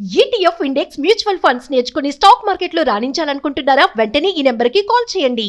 ETF index mutual funds నేర్చుకుని stock మార్కెట్లో రాణించాలనుకుంటున్నారా? వెంటనే ఈ నెంబర్కి కాల్ చేయండి.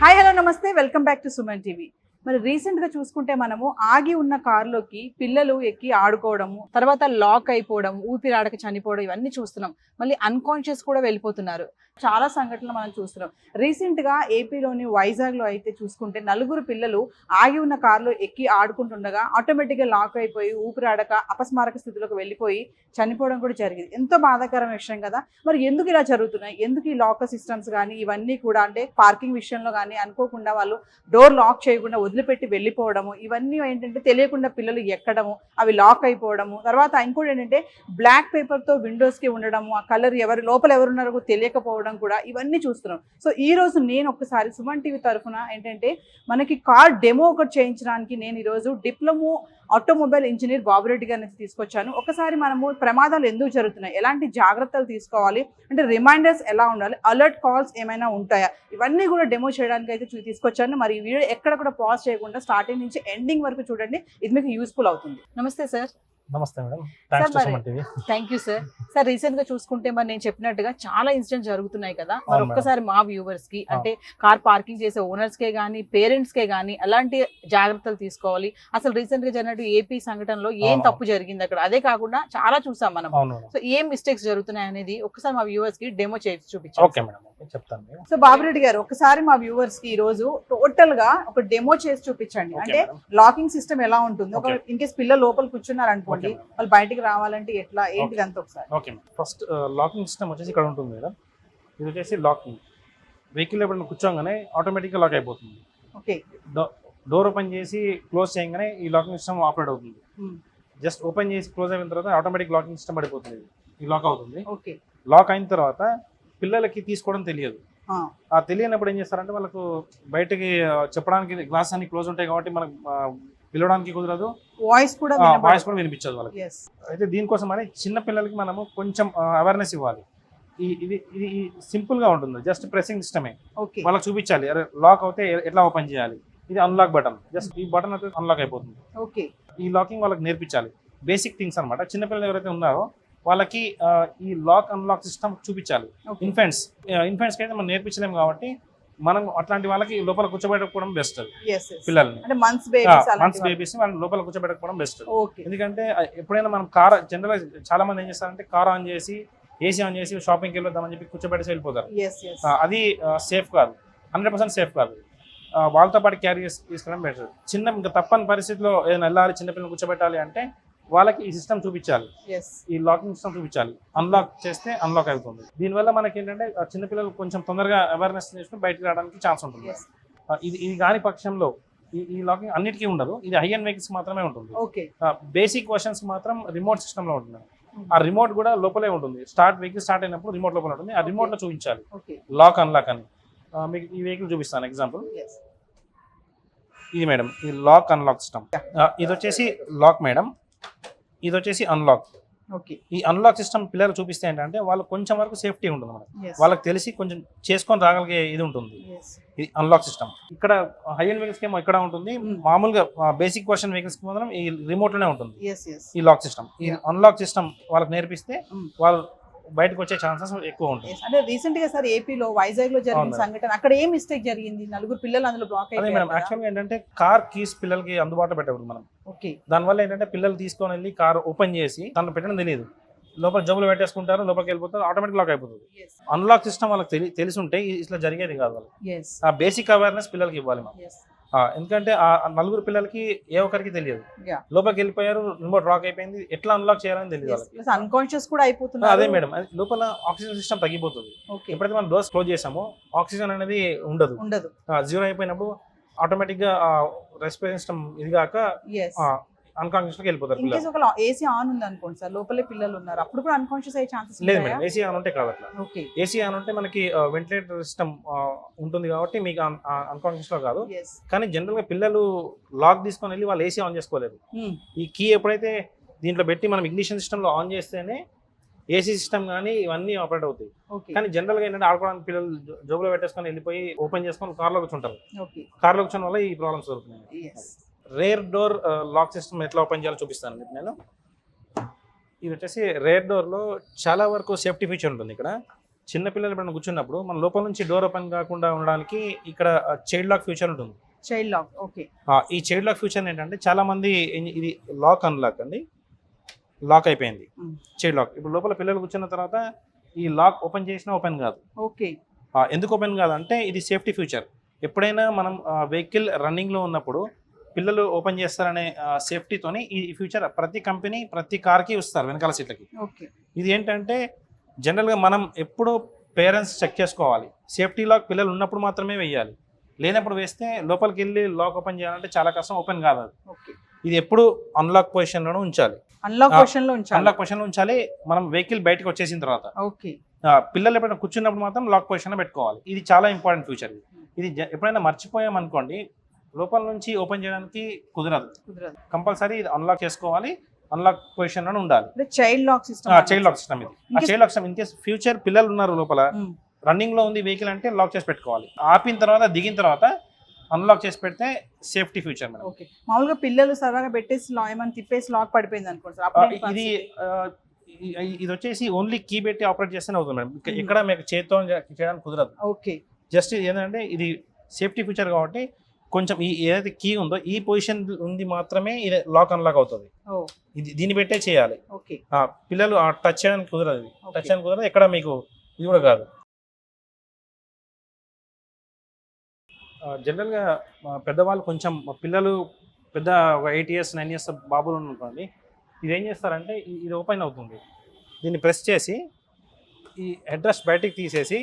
హాయ్ హలో నమస్తే, welcome back to Suman TV. మరి రీసెంట్గా చూసుకుంటే మనము ఆగి ఉన్న కారులోకి పిల్లలు ఎక్కి ఆడుకోవడము, తర్వాత లాక్ అయిపోవడం, ఊపిరాడక చనిపోవడం, ఇవన్నీ చూస్తున్నాం. మళ్ళీ అన్కాన్షియస్ కూడా వెళ్ళిపోతున్నారు. చాలా సంఘటనలు మనం చూస్తున్నాం. రీసెంట్గా ఏపీలోని వైజాగ్లో అయితే చూసుకుంటే 4 పిల్లలు ఆగి ఉన్న కారులో ఎక్కి ఆడుకుంటుండగా ఆటోమేటిక్గా లాక్ అయిపోయి ఊపిరాడక అపస్మారక స్థితిలోకి వెళ్ళిపోయి చనిపోవడం కూడా జరిగింది. ఎంతో బాధాకరమైన విషయం కదా. మరి ఎందుకు ఇలా జరుగుతున్నాయి? ఎందుకు ఈ లాకర్ సిస్టమ్స్ కానీ ఇవన్నీ కూడా, అంటే పార్కింగ్ విషయంలో కానీ అనుకోకుండా వాళ్ళు డోర్ లాక్ చేయకుండా వదిలిపెట్టి వెళ్ళిపోవడము, ఇవన్నీ ఏంటంటే తెలియకుండా పిల్లలు ఎక్కడము, అవి లాక్ అయిపోవడము. తర్వాత ఇంకోటి ఏంటంటే బ్లాక్ పేపర్తో విండోస్కి ఉండడము, ఆ కలర్ లోపల ఎవరున్నారో తెలియకపోవడం కూడా, ఇవన్నీ చూస్తున్నాం. సో ఈ రోజు నేను ఒకసారి సుమన్ టీవీ తరఫున ఏంటంటే మనకి కార్ డెమో ఒకటి చేయించడానికి నేను ఈరోజు డిప్లొమో ఆటోమొబైల్ ఇంజనీర్ బాబురెడ్డి గారిని తీసుకొచ్చాను. ఒకసారి మనము ప్రమాదాలు ఎందుకు జరుగుతున్నాయి, ఎలాంటి జాగ్రత్తలు తీసుకోవాలి, అంటే రిమైండర్స్ ఎలా ఉండాలి, అలర్ట్ కాల్స్ ఏమైనా ఉంటాయా, ఇవన్నీ కూడా డెమో చేయడానికి అయితే తీసుకొచ్చాను. మరి ఈ వీడియో ఎక్కడ కూడా పాజ్ చేయకుండా స్టార్టింగ్ నుంచి ఎండింగ్ వరకు చూడండి, ఇది మీకు యూస్ఫుల్ అవుతుంది. నమస్తే సార్. నమస్తే madam, thanks to Suman TV. Thank you sir. Sir recent గా చూసుకుంటే మరి నేను చెప్పినట్టుగా చాలా ఇన్సిడెంట్స్ జరుగుతున్నాయి కదా. మరి ఒక్కసారి మా వ్యూవర్స్ కి, అంటే కార్ పార్కింగ్ చేసే ఓనర్స్ కే గానీ పేరెంట్స్ కే గానీ ఎలాంటి జాగ్రత్తలు తీసుకోవాలి, అసలు రీసెంట్ గా జరిగినట్టు ఏపీ సంఘటనలో ఏం తప్పు జరిగింది అక్కడ, అదే కాకుండా చాలా చూసాం మనం. సో ఏం మిస్టేక్స్ జరుగుతున్నాయి అనేది ఒకసారి మా వ్యూవర్స్ కి డెమో చేసి చూపించాం. ఓకే మేడం, చెప్తాను. సో బాబురెడ్డి గారు, ఒకసారి మా వ్యూవర్స్ కి ఈ రోజు టోటల్ గా ఒక డెమో చేసి చూపించండి. అంటే లాకింగ్ సిస్టమ్ ఎలా ఉంటుంది, ఒక ఇన్ కేస్ పిల్లలు లోపల కూర్చున్నారు అనుకోండి, వాళ్ళు బయటికి రావాలంటే ఎట్లా, ఏంటిది అంతా ఒకసారి. Okay madam, first locking system వచ్చేసి ఇక్కడ ఉంటుంది మేడం. ఇది వచ్చేసి లాకింగ్, వెహికల్ ఎప్పుడైనా కూర్చోగానే ఆటోమేటిక్గా లాక్ అయిపోతుంది. ఓకే, డోర్ ఓపెన్ చేసి క్లోజ్ చేయగానే ఈ లాకింగ్ సిస్టమ్ ఆపరేట్ అవుతుంది. జస్ట్ ఓపెన్ చేసి క్లోజ్ అయిన తర్వాత ఆటోమేటిక్ లాకింగ్ సిస్టమ్ పడిపోతుంది, ఈ లాక్ అవుతుంది. ఓకే, లాక్ అయిన తర్వాత పిల్లలకి తీసుకోవడం తెలియదు. ఆ తెలియనప్పుడు ఏం చేస్తారంటే వాళ్ళకు బయటకి చెప్పడానికి గ్లాస్ అన్ని క్లోజ్ ఉంటాయి కాబట్టి మనకు పిలవడానికి కుదరదు, వాయిస్ కూడా వినిపించదు వాళ్ళకి. అయితే దీనికోసం అని చిన్న పిల్లలకి మనము కొంచెం అవేర్నెస్ ఇవ్వాలి. ఇది సింపుల్ గా ఉంటుంది, జస్ట్ ప్రెసింగ్ సిస్టమే. వాళ్ళకి చూపించాలి, అరే లాక్ అవుతే ఎట్లా ఓపెన్ చేయాలి. ఇది అన్లాక్ బటన్, జస్ట్ ఈ బటన్ అయితే అన్లాక్ అయిపోతుంది. ఓకే, ఈ లాకింగ్ వాళ్ళకి నేర్పించాలి, బేసిక్ థింగ్స్ అనమాట. చిన్నపిల్లలు ఎవరైతే ఉన్నారో వాళ్ళకి ఈ లాక్ అన్లాక్ సిస్టమ్ చూపించాలి. ఇన్ఫెంట్స్ కి అయితే మనం నేర్పించలేము కాబట్టి మనం అట్లాంటి వాళ్ళకి లోపల కూర్చోబెట్టకపోవడం బెస్ట్. పిల్లల్ని, మంత్స్ బేబీస్ వాళ్ళని లోపల కూర్చోబెట్టకపోవడం బెస్ట్. ఎందుకంటే ఎప్పుడైనా మనం కార్ జనరల్ చాలా మంది ఏం చేస్తారంటే కార్ ఆన్ చేసి ఏసీ ఆన్ చేసి షాపింగ్కి వెళ్ళొద్దామని చెప్పి కూర్చోబెట్టేసి వెళ్ళిపోతారు. అది సేఫ్ కాదు, 100% సేఫ్ కాదు. వాళ్ళతో పాటు క్యారీ తీసుకోవడం బెటర్. ఇంకా తప్పని పరిస్థితిలో ఏదైనా వెళ్ళాలి, చిన్నపిల్లలు కూర్చోబెట్టాలి అంటే వాళ్ళకి ఈ సిస్టమ్ చూపించాలి, ఈ లాకింగ్ సిస్టమ్ చూపించాలి. అన్లాక్ చేస్తే అన్లాక్ అవుతుంది. దీనివల్ల మనకి ఏంటంటే చిన్నపిల్లలు కొంచెం తొందరగా అవేర్నెస్ చేసుకుని బయటకు రావడానికి ఛాన్స్ ఉంటుంది. ఇది కాని పక్షంలో ఈ లాకింగ్ అన్నిటికీ ఉండదు, ఇది హై అండ్ వెహికల్స్ మాత్రమే ఉంటుంది. బేసిక్ వర్షన్స్ మాత్రం రిమోట్ సిస్టమ్ లో ఉంటుంది. ఆ రిమోట్ కూడా లోపలే ఉంటుంది. వెహికల్ స్టార్ట్ అయినప్పుడు రిమోట్ లోపల ఉంటుంది. ఆ రిమోట్ లో చూపించాలి లాక్ అన్లాక్ అని. మీకు ఈ వెహికల్ చూపిస్తాను ఎగ్జాంపుల్. ఇది మేడం, ఈ లాక్ అన్లాక్ సిస్టమ్. ఇది వచ్చేసి లాక్ మేడం, ఇది వచ్చేసి అన్లాక్. ఈ అన్లాక్ సిస్టమ్ పిల్లలు చూపిస్తే ఏంటంటే వాళ్ళు కొంచెం వరకు సేఫ్టీ ఉంటుంది మనకి, వాళ్ళకి తెలిసి కొంచెం చేసుకొని రాగలిగే ఇది ఉంటుంది. ఇది అన్లాక్ సిస్టమ్. ఇక్కడ హై అండ్ వెహికల్స్ ఏమో ఇక్కడ ఉంటుంది, మామూలుగా బేసిక్ వర్షన్ వెహికల్స్ మాత్రం ఈ రిమోట్ లోనే ఉంటుంది ఈ లాక్ సిస్టమ్. ఈ అన్లాక్ సిస్టమ్ వాళ్ళకి నేర్పిస్తే వాళ్ళు బయటకు వచ్చే ఛాన్సెస్ ఎక్కువ ఉంటాయి. అంటే రీసెంట్ గా సార్ ఏపీలో వైజాగ్ లో జరిగిన సంఘటన, అక్కడ ఏం మిస్టేక్ జరిగింది, 4 పిల్లలు అందులో బ్లాక్ అయ్యారు. మేడం యాక్చువల్గా ఏంటంటే కార్ కీస్ పిల్లలకి అందుబాటులో పెట్టకూడదు మనం. దానివల్ల ఏంటంటే పిల్లలు తీసుకొని వెళ్ళి కార్ ఓపెన్ చేసి తను పెట్టడం తెలియదు, లోపల జబ్బులు పెట్టేసుకుంటారు, లోపలికి వెళ్ళిపోతారు, ఆటోమేటిక్ లాక్ అయిపోతుంది. అన్లాక్ సిస్టమ్ వాళ్ళకి తెలిసి ఉంటే ఇట్లా జరిగేది కాదు. వాళ్ళకి ఆ బేసిక్ అవేర్నెస్ పిల్లలకి ఇవ్వాలి మనం. ఎందుకంటే ఆ 4 పిల్లలకి ఏ ఒక్కరికి తెలియదు, లోపలికి వెళ్ళిపోయారు, రిమోట్ లాక్ అయిపోయింది, ఎట్లా అన్లాక్ చేయాలని తెలియదు. అన్కాన్షియస్ కూడా అయిపోతుంది. అదే మేడం, లోపల ఆక్సిజన్ సిస్టమ్ తగ్గిపోతుంది. ఎప్పుడైతే మనం డోర్స్ క్లోజ్ చేసామో ఆక్సిజన్ అనేది ఉండదు. జీరో అయిపోయినప్పుడు ఆటోమేటిక్ గా రెస్పిరేషన్ సిస్టమ్ ఇది కాక అన్కాన్షియస్ లోకి వెళ్ళిపోతారు. ఏసీ ఆన్ ఉంది అనుకోండి సార్, లోపలే పిల్లలు ఉన్నారు, అప్పుడు కూడా అన్కాన్షియస్ అయ్యే ఛాన్సెస్ లేదు మేడం. ఏసీ ఆన్ ఉంటే కాదు అట్లా. ఏసీ ఆన్ ఉంటే మనకి వెంటిలేటర్ సిస్టమ్ ఉంటుంది కాబట్టి మీకు అన్కాన్షియస్ లో కాదు. కానీ జనరల్ గా పిల్లలు లాక్ తీసుకొని వెళ్ళి వాళ్ళు ఏసీ ఆన్ చేసుకోలేదు. ఈ కీ ఎప్పుడైతే దీంట్లో పెట్టి మనం ఇగ్నిషన్ సిస్టంలో ఆన్ చేస్తేనే ఏసీ సిస్టమ్ కానీ ఇవన్నీ ఆపరేట్ అవుతాయి. కానీ జనరల్గా ఏంటంటే ఆడుకోవడానికి పిల్లలు జోబులో పెట్టేసుకొని వెళ్ళిపోయి ఓపెన్ చేసుకొని కార్లో కూర్చుంటారు. కార్లో కూర్చోవడం వల్ల ఈ ప్రాబ్లమ్స్ దొరుకుతున్నాయి. రేర్ డోర్ లాక్ సిస్టమ్ ఎట్లా ఓపెన్ చేయాలో చూపిస్తాను నేను. ఇది వచ్చేసి రేర్ డోర్లో చాలా వరకు సేఫ్టీ ఫీచర్ ఉంటుంది. ఇక్కడ చిన్న పిల్లలు ఎప్పుడైనా కూర్చున్నప్పుడు మన లోపల నుంచి డోర్ ఓపెన్ కాకుండా ఉండడానికి ఇక్కడ చైల్డ్ లాక్ ఫీచర్ ఉంటుంది. Child lock, okay. ఈ చైల్డ్ లాక్ ఫీచర్ ఏంటంటే చాలా మంది ఇది లాక్ అన్లాక్ అండి, లాక్ అయిపోయింది చైల్డ్ లాక్. ఇప్పుడు లోపల పిల్లలు కూర్చున్న తర్వాత ఈ లాక్ ఓపెన్ చేసినా ఓపెన్ కాదు. ఓకే. ఎందుకు ఓపెన్ కాదంటే ఇది సేఫ్టీ ఫీచర్. ఎప్పుడైనా మనం వెహికల్ రన్నింగ్లో ఉన్నప్పుడు పిల్లలు ఓపెన్ చేస్తారనే సేఫ్టీతోని ఈ ఫ్యూచర్ ప్రతి కంపెనీ ప్రతి కార్కి ఇస్తారు వెనకాల సీట్లకి. ఇది ఏంటంటే జనరల్గా మనం ఎప్పుడూ పేరెంట్స్ చెక్ చేసుకోవాలి. సేఫ్టీ లాక్ పిల్లలు ఉన్నప్పుడు మాత్రమే వేయాలి, లేనప్పుడు వేస్తే లోపలికి వెళ్ళి లాక్ ఓపెన్ చేయాలంటే చాలా కష్టం, ఓపెన్ కాదు. ఇది ఎప్పుడు అన్లాక్ పొజిషన్లోనే ఉంచాలి. అన్లాక్ పొజిషన్లో ఉంచాలి మనం వెహికల్ బయటకు వచ్చేసిన తర్వాత. పిల్లలు ఎప్పుడైనా కూర్చున్నప్పుడు మాత్రం లాక్ పొజిషన్లో పెట్టుకోవాలి. ఇది చాలా ఇంపార్టెంట్ ఫీచర్. ఇది ఎప్పుడైనా మర్చిపోయాం అనుకోండి లోపల నుంచి ఓపెన్ చేయడానికి కుదరదు. కంపల్సరీ ఇది అన్లాక్ చేసుకోవాలి, అన్లాక్ పొజిషన్ లోనే ఉండాలి. చైల్డ్ లాక్ సిస్టమ్ ఇది. ఆ child lock system in case future పిల్లలు ఉన్నారు లోపల రన్నింగ్ లో ఉంది వెహికల్ అంటే లాక్ చేసి పెట్టుకోవాలి. ఆపిన తర్వాత దిగిన తర్వాత అన్లాక్ చేసి పెడితే సేఫ్టీ ఫీచర్. మామూలుగా పిల్లలు సరదాగా పెట్టేసి ఏమైనా తిప్పేసి లాక్ పడిపోయింది అనుకోండి. ఇది వచ్చేసి ఓన్లీ కీ పెట్టి ఆపరేట్ చేస్తేనే అవుతుంది మేడం. ఇక్కడ మీకు చేతితో చేయడానికి కుదరదు. ఓకే. జస్ట్ ఏంటంటే ఇది సేఫ్టీ ఫీచర్ కాబట్టి కొంచెం ఈ ఏదైతే కీ ఉందో ఈ పొజిషన్ ఉంది మాత్రమే ఇది లాక్ అన్లాక్ అవుతుంది. ఇది దీన్ని పెట్టే చేయాలి. పిల్లలు టచ్ చేయడానికి కుదరదు. టచ్ చేయడానికి కుదరదు. ఎక్కడ మీకు ఇది కూడా కాదు. జనరల్గా పెద్దవాళ్ళు కొంచెం పిల్లలు పెద్ద ఒక 8 years 9 years బాబులు అనుకోండి, ఇది ఏం చేస్తారంటే ఇది ఓపెన్ అవుతుంది. దీన్ని ప్రెస్ చేసి ఈ హెడ్ రెస్ట్ బయటికి తీసేసి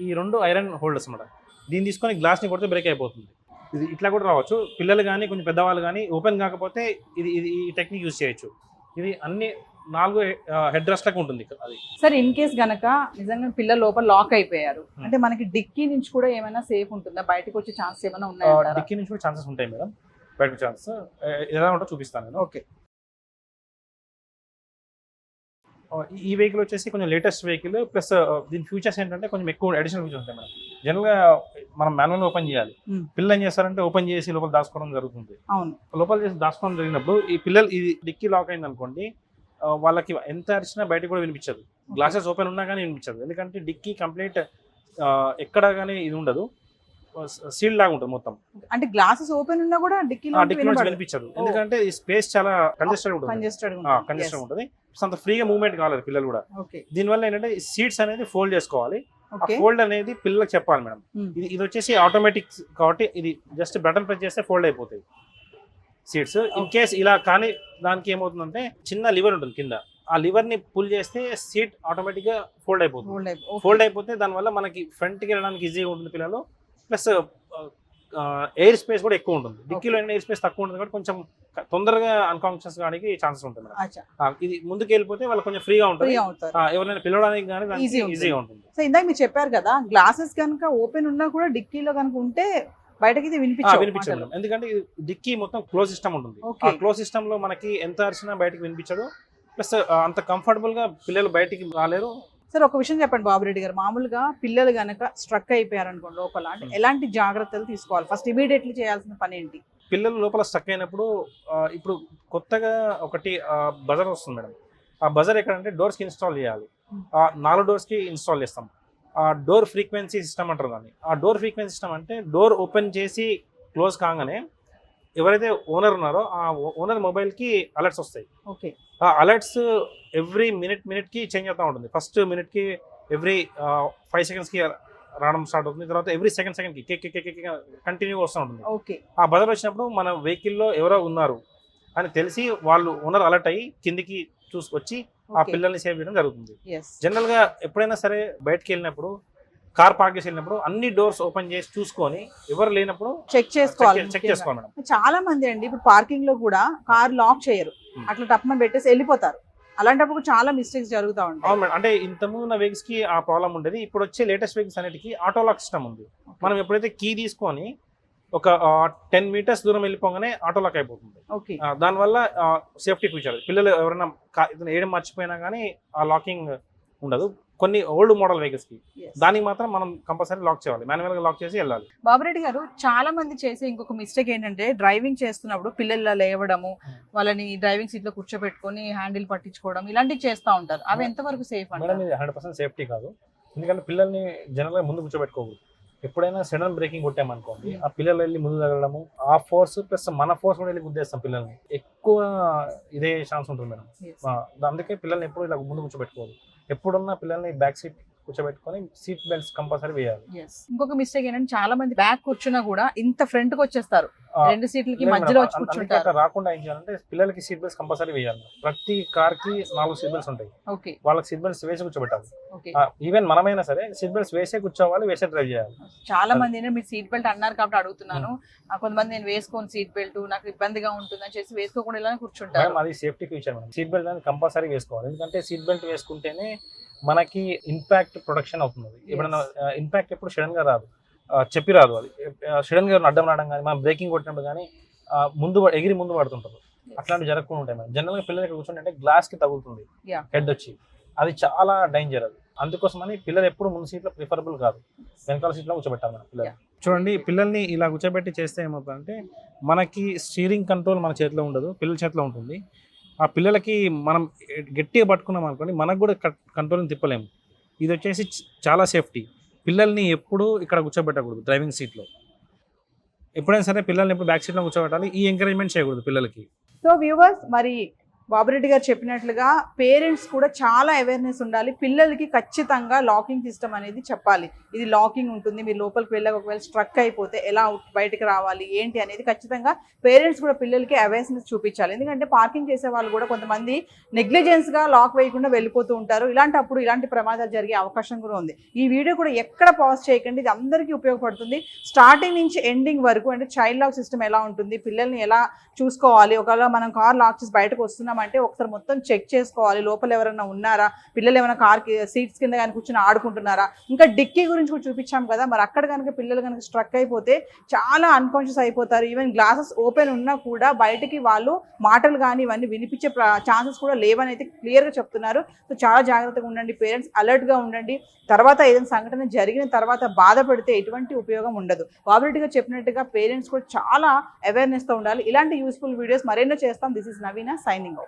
ఈ 2 ఐరన్ హోల్డర్స్ అన్నమాట, దీన్ని తీసుకొని గ్లాస్ని కొడితే బ్రేక్ అయిపోతుంది. ఇది ఇట్లా కూడా రావచ్చు. పిల్లలు కానీ కొంచెం పెద్దవాళ్ళు కానీ ఓపెన్ కాకపోతే ఇది ఈ టెక్నిక్ యూజ్ చేయొచ్చు. ఇది అన్ని 4 హెడ్ రెస్ట్లకు ఉంటుంది. అది సార్ ఇన్ కేస్ గనక నిజంగా పిల్లలు లోపల లాక్ అయిపోయారు అంటే మనకి డిక్కీ నుంచి కూడా ఏమైనా సేఫ్ ఉంటుందా? బయటకు వచ్చే ఛాన్స్ ఏమైనా ఉన్నాయా? డిక్కీ నుంచి కూడా ఛాన్సెస్ ఉంటాయి మేడం. బయటకు ఛాన్సెస్ ఎలా ఉంటుందో చూపిస్తాను నేను. ఓకే. ఈ వెహికల్ వచ్చేసి కొంచెం లేటెస్ట్ వెహికల్ ప్లస్ దీని ఫ్యూచర్స్ ఏంటంటే కొంచెం ఎక్కువ అడిషనల్ ఫీచర్స్ ఉంటాయి మేడం. జనరల్గా మనం మాన్యువల్ ఓపెన్ చేయాలి. పిల్లలు ఏం చేస్తారంటే ఓపెన్ చేసి లోపల దాచుకోవడం జరుగుతుంది. లోపల చేసి దాచుకోవడం జరిగినప్పుడు ఈ పిల్లలు ఇది డిక్కీ లాక్ అయింది అనుకోండి, వాళ్ళకి ఎంత అరిచినా బయటకు కూడా వినిపించదు. గ్లాసెస్ ఓపెన్ ఉన్నా కానీ వినిపించదు. ఎందుకంటే డిక్కీ కంప్లీట్ ఎక్కడ కానీ ఇది ఉండదు, సీల్ లాగా ఉంటుంది మొత్తం. అంటే గ్లాసెస్ ఓపెన్ ఉన్నా కూడా డిక్కీ వినిపించదు. ఎందుకంటే ఈ స్పేస్ చాలా కంజెస్టెడ్ ఉంటుంది. అంత ఫ్రీగా మూవ్మెంట్ కాలేదు పిల్లలు కూడా. దీనివల్ల ఏంటంటే సీట్స్ అనేది ఫోల్డ్ చేసుకోవాలి. ఫోల్డ్ అనేది పిల్లలకు చెప్పాలి మేడం. ఇది వచ్చేసి ఆటోమేటిక్ కాబట్టి ఇది జస్ట్ బటన్ ప్రెస్ చేస్తే ఫోల్డ్ అయిపోతాయి సీట్స్. ఇన్ కేస్ ఇలా కానీ దానికి ఏమవుతుందంటే చిన్న లివర్ ఉంటుంది కింద, ఆ లివర్ ని పుల్ చేస్తే సీట్ ఆటోమేటిక్ గా ఫోల్డ్ అయిపోతుంది. ఫోల్డ్ అయిపోతే దానివల్ల మనకి ఫ్రంట్ కి వెళ్ళడానికి ఈజీగా ఉంటుంది పిల్లలు. ప్లస్ ఎయిర్ స్పేస్ కూడా ఎక్కువ ఉంటుంది. డిక్కీలో ఎయిర్ స్పేస్ తక్కువ ఉంటుంది కాబట్టి కొంచెం తొందరగా అన్కాన్షియస్ కావడానికి ఛాన్సెస్ ఉంటుంది. ఇది ముందుకు వెళ్ళిపోతే వాళ్ళు కొంచెం ఫ్రీగా ఉంటుంది. ఎవరైనా పిలవడానికి కానీ ఈజీగా ఉంటుంది. సో ఇందాక మీరు చెప్పారు కదా గ్లాసెస్ కనుక ఓపెన్ ఉన్నా కూడా డిక్కీలో కనుక ఉంటే బయటకి వినిపించదు. ఎందుకంటే డిక్కీ మొత్తం క్లోజ్ సిస్టమ్ ఉంటుంది. ఆ క్లోజ్ సిస్టమ్ లో మనకి ఎంత అరిచినా బయటకి వినిపించదు. ప్లస్ అంత కంఫర్టబుల్ గా పిల్లలు బయటికి రాలేరు. సార్ ఒక విషయం చెప్పండి బాబురెడ్డి గారు, మామూలుగా పిల్లలు గనక స్ట్రక్ అయిపోయారు అనుకోండి లోపల, అంటే ఎలాంటి జాగ్రత్తలు తీసుకోవాలి? ఫస్ట్ ఇమీడియట్లీ చేయాల్సిన పని ఏంటి? పిల్లలు లోపల స్ట్రక్ అయినప్పుడు ఇప్పుడు కొత్తగా ఒకటి బజర్ వస్తుంది మేడం. ఆ బజర్ ఎక్కడంటే డోర్స్కి ఇన్స్టాల్ చేయాలి. 4 డోర్స్కి ఇన్స్టాల్ చేస్తాం. ఆ డోర్ ఫ్రీక్వెన్సీ సిస్టమ్ అంటారు దాన్ని. ఆ డోర్ ఫ్రీక్వెన్సీ సిస్టమ్ అంటే డోర్ ఓపెన్ చేసి క్లోజ్ కాగానే ఎవరైతే ఓనర్ ఉన్నారో ఆ ఓనర్ మొబైల్కి అలర్ట్స్ వస్తాయి. ఓకే. ఆ అలర్ట్స్ ఎవ్రీ మినిట్కి చేంజ్ అవుతూ ఉంటుంది. ఫస్ట్ మినిట్కి ఎవ్రీ 5 secondsకి రావడం స్టార్ట్ అవుతుంది. తర్వాత ఎవ్రీ సెకండ్కి కంటిన్యూగా వస్తూ ఉంటుంది. ఓకే. ఆ బజర్ వచ్చినప్పుడు మన వెహికల్లో ఎవరో ఉన్నారు అని తెలిసి వాళ్ళు ఓనర్ అలర్ట్ అయ్యి కిందికి చూసుకొచ్చి ఆ పిల్లల్ని సేవ్ చేయడం జరుగుతుంది. జనరల్గా ఎప్పుడైనా సరే బయటకు వెళ్ళినప్పుడు కార్ పార్క్ చేసి వెళ్ళినప్పుడు అన్ని డోర్స్ ఓపెన్ చేసి చూసుకొని ఎవరు లేనప్పుడు చెక్ చేసుకోవాలి మేడం. చాలా మంది అండి ఇప్పుడు పార్కింగ్ లో కూడా కార్ లాక్ చేయరు, అట్లా టప్మని పెట్టేసి వెళ్ళిపోతారు. అలాంటప్పుడు చాలా మిస్టేక్స్ జరుగుతూ ఉంటాయి. అవును మేడం. అంటే ఇంతకుముందు ఉన్న వెహికల్స్ కి ఆ ప్రాబ్లం ఉండేది. ఇప్పుడు వచ్చే లేటెస్ట్ వెహికల్స్ అన్నిటికీ ఆటో లాక్ సిస్టమ్ ఉంది. మనం ఎప్పుడైతే కీ తీసుకొని ఒక 10 మీటర్స్ దూరం వెళ్ళిపోగానే ఆటో లాక్ అయిపోతుంది. ఓకే. దానివల్ల సేఫ్టీ ఫీచర్, పిల్లలు ఎవరైనా ఇతను వేయడం మర్చిపోయినా కానీ ఆ లాకింగ్ ఉండదు. కొన్ని ఓల్డ్ మోడల్ వెహికల్స్ కి దానికి మాత్రం మనం కంపల్సరీ లాక్ చేయాలి, మాన్యువల్ గా లాక్ చేసి వెళ్ళాలి. బాబురెడ్డి గారు, చాలా మంది చేసే ఇంకొక మిస్టేక్ ఏంటంటే డ్రైవింగ్ చేస్తున్నప్పుడు పిల్లలు లేవడము, వాళ్ళని డ్రైవింగ్ సీట్ లో కూర్చోబెట్టుకొని హ్యాండిల్ పట్టించుకోవడం ఇలాంటివి చేస్తూ ఉంటారు. అవి ఎంతవరకు సేఫ్ మేడం? ఇది 100% సేఫ్టీ కాదు. ఎందుకంటే పిల్లల్ని జనరల్ గా ముందు కూర్చోబెట్టుకోకూడదు. ఎప్పుడైనా సడన్ బ్రేకింగ్ కొట్టామనుకోండి, ఆ పిల్లలు వెళ్ళి ముందు తగలడము, ఆ ఫోర్స్ ప్లస్ మన ఫోర్స్ కూడా వెళ్ళి గుద్దేస్తాం పిల్లల్ని, ఎక్కువ ఇదే ఛాన్స్ ఉంటుంది మేడం. అందుకే పిల్లల్ని ఎప్పుడు ఇలా ముందు కూర్చోబెట్టుకోవాలి. ఎప్పుడున్నా పిల్లల్ని బ్యాక్ సీట్ కూర్చోబెట్టుకొని సీట్ బెల్ట్స్ కంపల్సరీ వేయాలి. ఇంకొక మిస్టేక్ ఏంటంటే చాలా మంది బ్యాక్ కూర్చున్నా కూడా ఇంత ఫ్రంట్ కి వచ్చేస్తారు, రెండు సీట్లకి మధ్యలో వచ్చి కూర్చుంటారు. రాకుండా ఏం చేయాలంటే పిల్లలకి సీట్ బెల్ట్స్ కంపల్సరీ వేయాలి. ప్రతి కార్ కి 4 సీట్ బెల్ట్స్ ఉంటాయి. ఓకే. వాళ్ళకి సీట్ బెల్ట్స్ వేసి కూర్చోబెట్టాలి. ఈవెన్ మనమైనా సరే సీట్ బెల్ట్స్ వేసే కూర్చోవాలి, వేసే డ్రైవ్ చేయాలి. చాలా మంది మీరు సీట్ బెల్ట్ అన్నారు కాబట్టి అడుగుతున్నాను. కొంతమంది నేను వేసుకోను సీట్ బెల్ట్, నాకు ఇబ్బందిగా ఉంటుందని చేసి వేసుకోకుండా ఇలా కూర్చుంటారు. అది safety feature madam. Seat belt అనేది కంపల్సరీ వేసుకోవాలి. ఎందుకంటే సీట్ బెల్ట్ వేసుకుంటేనే మనకి ఇంపాక్ట్ ప్రొటెక్షన్ అవుతుంది. ఎప్పుడైనా ఇంపాక్ట్ ఎప్పుడు సడన్ గా రాదు, చెప్పి రాదు. అది సడన్ గా అడ్డం రావడం కానీ, మనం బ్రేకింగ్ కొట్టినప్పుడు కానీ ముందు ఎగిరి ముందు పడుతుంటారు. అట్లాంటివి జరగకుండా ఉంటాయి మేడం. జనరల్ గా పిల్లలకి కూర్చుంటే గ్లాస్ కి తగులుతుంది హెడ్ వచ్చి, అది చాలా డేంజర్. అది అందుకోసమని పిల్లలు ఎప్పుడు ముందు సీట్లో ప్రిఫరబుల్ కాదు, వెనకాల సీట్లో కూర్చోబెట్టాలి మనం పిల్లలు. చూడండి, పిల్లల్ని ఇలా కూర్చోబెట్టి చేస్తే ఏమవుతుందంటే మనకి స్టీరింగ్ కంట్రోల్ మన చేతిలో ఉండదు, పిల్లల చేతిలో ఉంటుంది. ఆ పిల్లలకి మనం గట్టిగా పట్టుకున్నాం అనుకోండి, మనకు కూడా కంట్రోల్ని తిప్పలేము. ఇది వచ్చేసి చాలా సేఫ్టీ. పిల్లల్ని ఎప్పుడు ఇక్కడ కూర్చోబెట్టకూడదు డ్రైవింగ్ సీట్లో. ఎప్పుడైనా సరే పిల్లల్ని ఎప్పుడు బ్యాక్ సీట్లో కూర్చోబెట్టాలి. ఈ ఎంకరేజ్మెంట్ చేయకూడదు పిల్లలకి. సో వ్యూవర్స్, మరి బాబురెడ్డి గారు చెప్పినట్లుగా పేరెంట్స్ కూడా చాలా అవేర్నెస్ ఉండాలి. పిల్లలకి ఖచ్చితంగా లాకింగ్ సిస్టమ్ అనేది చెప్పాలి. ఇది లాకింగ్ ఉంటుంది, మీరు లోపలికి వెళ్ళాక ఒకవేళ స్ట్రక్ అయిపోతే ఎలా బయటకు రావాలి ఏంటి అనేది ఖచ్చితంగా పేరెంట్స్ కూడా పిల్లలకి అవేర్నెస్ చూపించాలి. ఎందుకంటే పార్కింగ్ చేసే వాళ్ళు కూడా కొంతమంది నెగ్లిజెన్స్గా లాక్ వేయకుండా వెళ్ళిపోతూ ఉంటారు. ఇలాంటప్పుడు ఇలాంటి ప్రమాదాలు జరిగే అవకాశం కూడా ఉంది. ఈ వీడియో కూడా ఎక్కడ పాజ్ చేయకండి, ఇది అందరికీ ఉపయోగపడుతుంది. స్టార్టింగ్ నుంచి ఎండింగ్ వరకు, అంటే చైల్డ్ లాక్ సిస్టమ్ ఎలా ఉంటుంది, పిల్లల్ని ఎలా చూసుకోవాలి, ఒకవేళ మనం కార్ లాక్ చేసి బయటకు వస్తున్నాం అంటే ఒకసారి మొత్తం చెక్ చేసుకోవాలి, లోపల ఎవరైనా ఉన్నారా, పిల్లలు ఏమైనా కార్ సీట్స్ కింద కానీ కూర్చొని ఆడుకుంటున్నారా. ఇంకా డిక్కీ గురించి కూడా చూపించాం కదా, మరి అక్కడ కనుక పిల్లలు కనుక స్ట్రక్ అయిపోతే చాలా అన్కాన్షియస్ అయిపోతారు. ఈవెన్ గ్లాసెస్ ఓపెన్ ఉన్నా కూడా బయటకి వాళ్ళు మాటలు కానీ ఇవన్నీ వినిపించే ఛాన్సెస్ కూడా లేవని అయితే క్లియర్గా చెప్తున్నారు. సో చాలా జాగ్రత్తగా ఉండండి, పేరెంట్స్ అలర్ట్గా ఉండండి. తర్వాత ఏదైనా సంఘటన జరిగిన తర్వాత బాధపడితే ఎటువంటి ఉపయోగం ఉండదు. బాబురెడ్డి గారు చెప్పినట్టుగా పేరెంట్స్ కూడా చాలా అవేర్నెస్తో ఉండాలి. ఇలాంటి యూస్ఫుల్ వీడియోస్ మరెన్నో చేస్తాం. This is Naveena signing out.